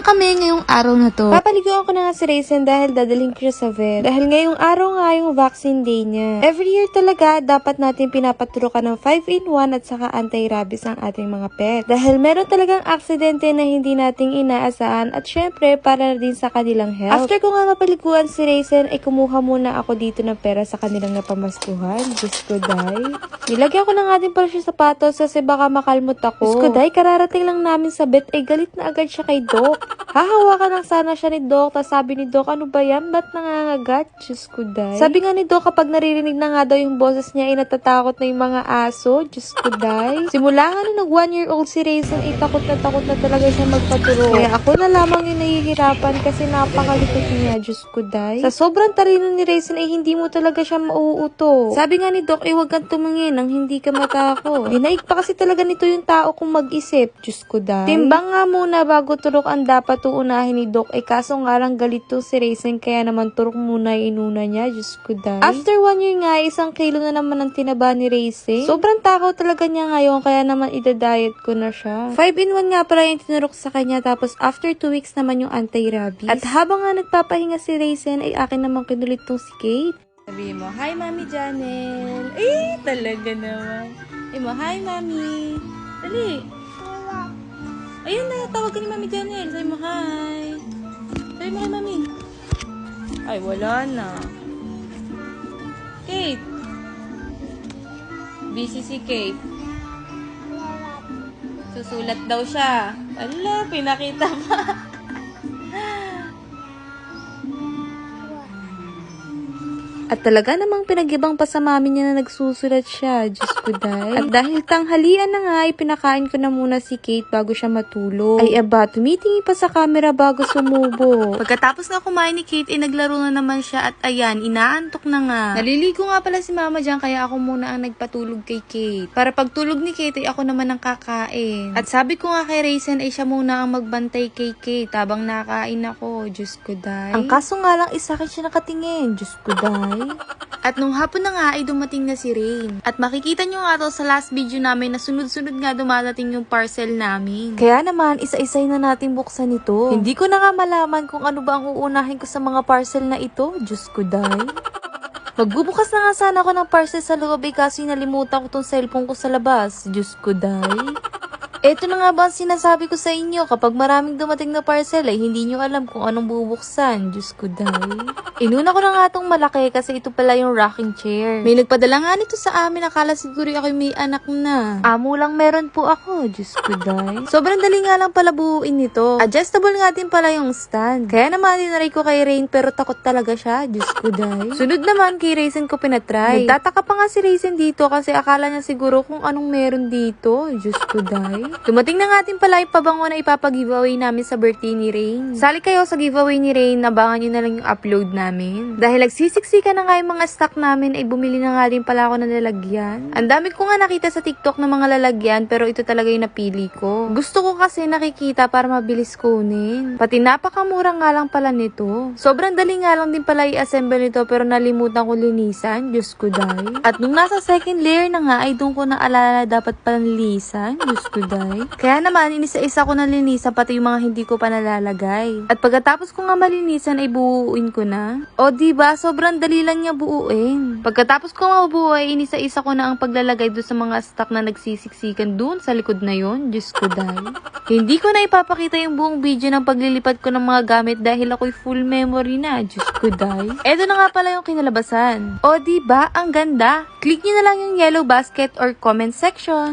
nga kami ngayong araw na to. Papaliguan ko na nga si Raisin dahil dadalhin ko siya sa vet. Dahil ngayong araw nga yung vaccine day niya. Every year talaga, dapat natin pinapaturukan ng 5-in-1 at saka anti-rabies ang ating mga pet. Dahil meron talagang aksidente na hindi nating inaasahan at syempre para din sa kanilang health. After ko nga mapaliguan si Raisin, ay kumuha muna ako dito ng pera sa kanilang napamaskuhan. Diyos ko, day. Nilagyan ko na nga din pala siya sapatos kasi baka makalmot ako. Diyos ko, day, kararating lang namin sa vet, ay galit na agad siya kay Doc. Hahawakan lang sana siya ni Doc, tapos sabi ni Doc, ano ba yan? Ba't nangangagat? Diyos ko, day. Sabi nga ni Doc, kapag naririnig na nga daw yung boses niya, ay natatakot na yung mga aso. Diyos ko, day. Simula nga nung nag-1-year-old si Raisin, ay takot na talaga siya magpaturo. Kaya ako na lamang yung nahihirapan kasi napakalikot niya. Diyos ko, day. Sa sobrang talino ni Raisin, ay hindi mo talaga siya mauuto. Sabi nga ni Doc, ay huwag kang tumingin nang hindi ka matakot. Dinaig pa kasi talaga nito yung tao kung mag-isip. Diyos ko, day. Timbang nga muna bago turok ang dapat uunahin ni Doc. Ay kaso nga lang galito si Raisin, kaya naman turok muna inuna niya. Diyos ko, day. After 1 year nga, 1 kilo na naman ang tinaba ni Raisin. Sobrang takaw talaga niya ngayon, kaya naman idadiet ko na siya. 5-in-1 nga pala yung tinurok sa kanya, tapos after 2 weeks naman yung anti-rabies. At habang nga nagpapahinga si Raisin, ay akin naman kinulit tong si Kate. Sabi mo, hi Mami Janel. Eh, talaga naman. Sabi mo, hi Mami. Dali. Ayun na, tawag ka ni Mami Janel. Sabi mo, hi. Sabi mo kay Mami. Ay, wala na. Kate. Busy si Kate. Susulat daw siya. Ala, pinakita pa. At talaga namang pinagibang pa sa mami niya na nagsusulat siya. Diyos ko, day. At dahil tanghalian na nga, ay pinakain ko na muna si Kate bago siya matulog. Ay aba, tumitingin pa sa camera bago sumubo. Pagkatapos nga kumain ni Kate, ay naglaro na naman siya at ayan, inaantok na nga. Naliligo nga pala si mama dyan, kaya ako muna ang nagpatulog kay Kate. Para pagtulog ni Kate, ay ako naman ang kakain. At sabi ko nga kay Raisin, ay siya muna ang magbantay kay Kate habang nakain ako. Diyos ko, day. Ang kaso nga lang, isa akin siya nakatingin. Diyos ko, day. At nung hapon na nga ay dumating na si Rain. At makikita nyo nga to sa last video namin na sunod-sunod nga dumadating yung parcel namin. Kaya naman, isa-isay na natin buksan ito. Hindi ko na nga malaman kung ano ba ang uunahin ko sa mga parcel na ito. Diyos ko, day. Magbubukas na nga sana ako ng parcel sa loob kasi nalimutan ko tong cellphone ko sa labas. Diyos ko, day. Eto na nga ba ang sinasabi ko sa inyo, kapag maraming dumating na parcel ay hindi nyo alam kung anong bubuksan. Diyos ko, day. Inuna ko na nga itong malaki kasi ito pala yung rocking chair. May nagpadala nga nito sa amin, akala siguro ako may anak na. Amo lang meron po ako. Diyos ko, day. Sobrang dali nga lang pala buuin nito. Adjustable nga din pala yung stand. Kaya naman dinaray ko kay Rain pero takot talaga siya. Diyos ko, day. Sunod naman kay Raisin ko pinatry. Nagtataka pa nga si Raisin dito kasi akala niya siguro kung anong meron dito. Diyos ko, day. Dumating na nga din pala yung pabango na ipapag-giveaway namin sa birthday ni Rain. Sali kayo sa giveaway ni Rain, abangan nyo na lang yung upload namin. Dahil nagsisiksika na nga yung mga stock namin, ay bumili na nga din pala ako ng lalagyan. Ang dami ko nga nakita sa TikTok ng mga lalagyan, pero ito talaga yung napili ko. Gusto ko kasi nakikita para mabilis kunin. Pati napakamura nga lang pala nito. Sobrang dali nga lang din pala i-assemble nito, pero nalimutan ko linisan. Diyos ko, day. At nung nasa second layer na nga, ay doon ko naalala dapat pala nilisan. Diyos ko, day. Kaya naman, inisa-isa ko na linisan pati yung mga hindi ko pa nalalagay. At pagkatapos ko nga malinisan ay buuin ko na. O diba, sobrang dali lang niya buuin. Pagkatapos ko nga buo ay inisa-isa ko na ang paglalagay doon sa mga stock na nagsisiksikan doon sa likod na yon. Diyos ko, day. Hindi ko na ipapakita yung buong video ng paglilipat ko ng mga gamit dahil ako'y full memory na. Diyos ko, day. Eto na nga pala yung kinalabasan. O diba, ang ganda. Click nyo na lang yung yellow basket or comment section.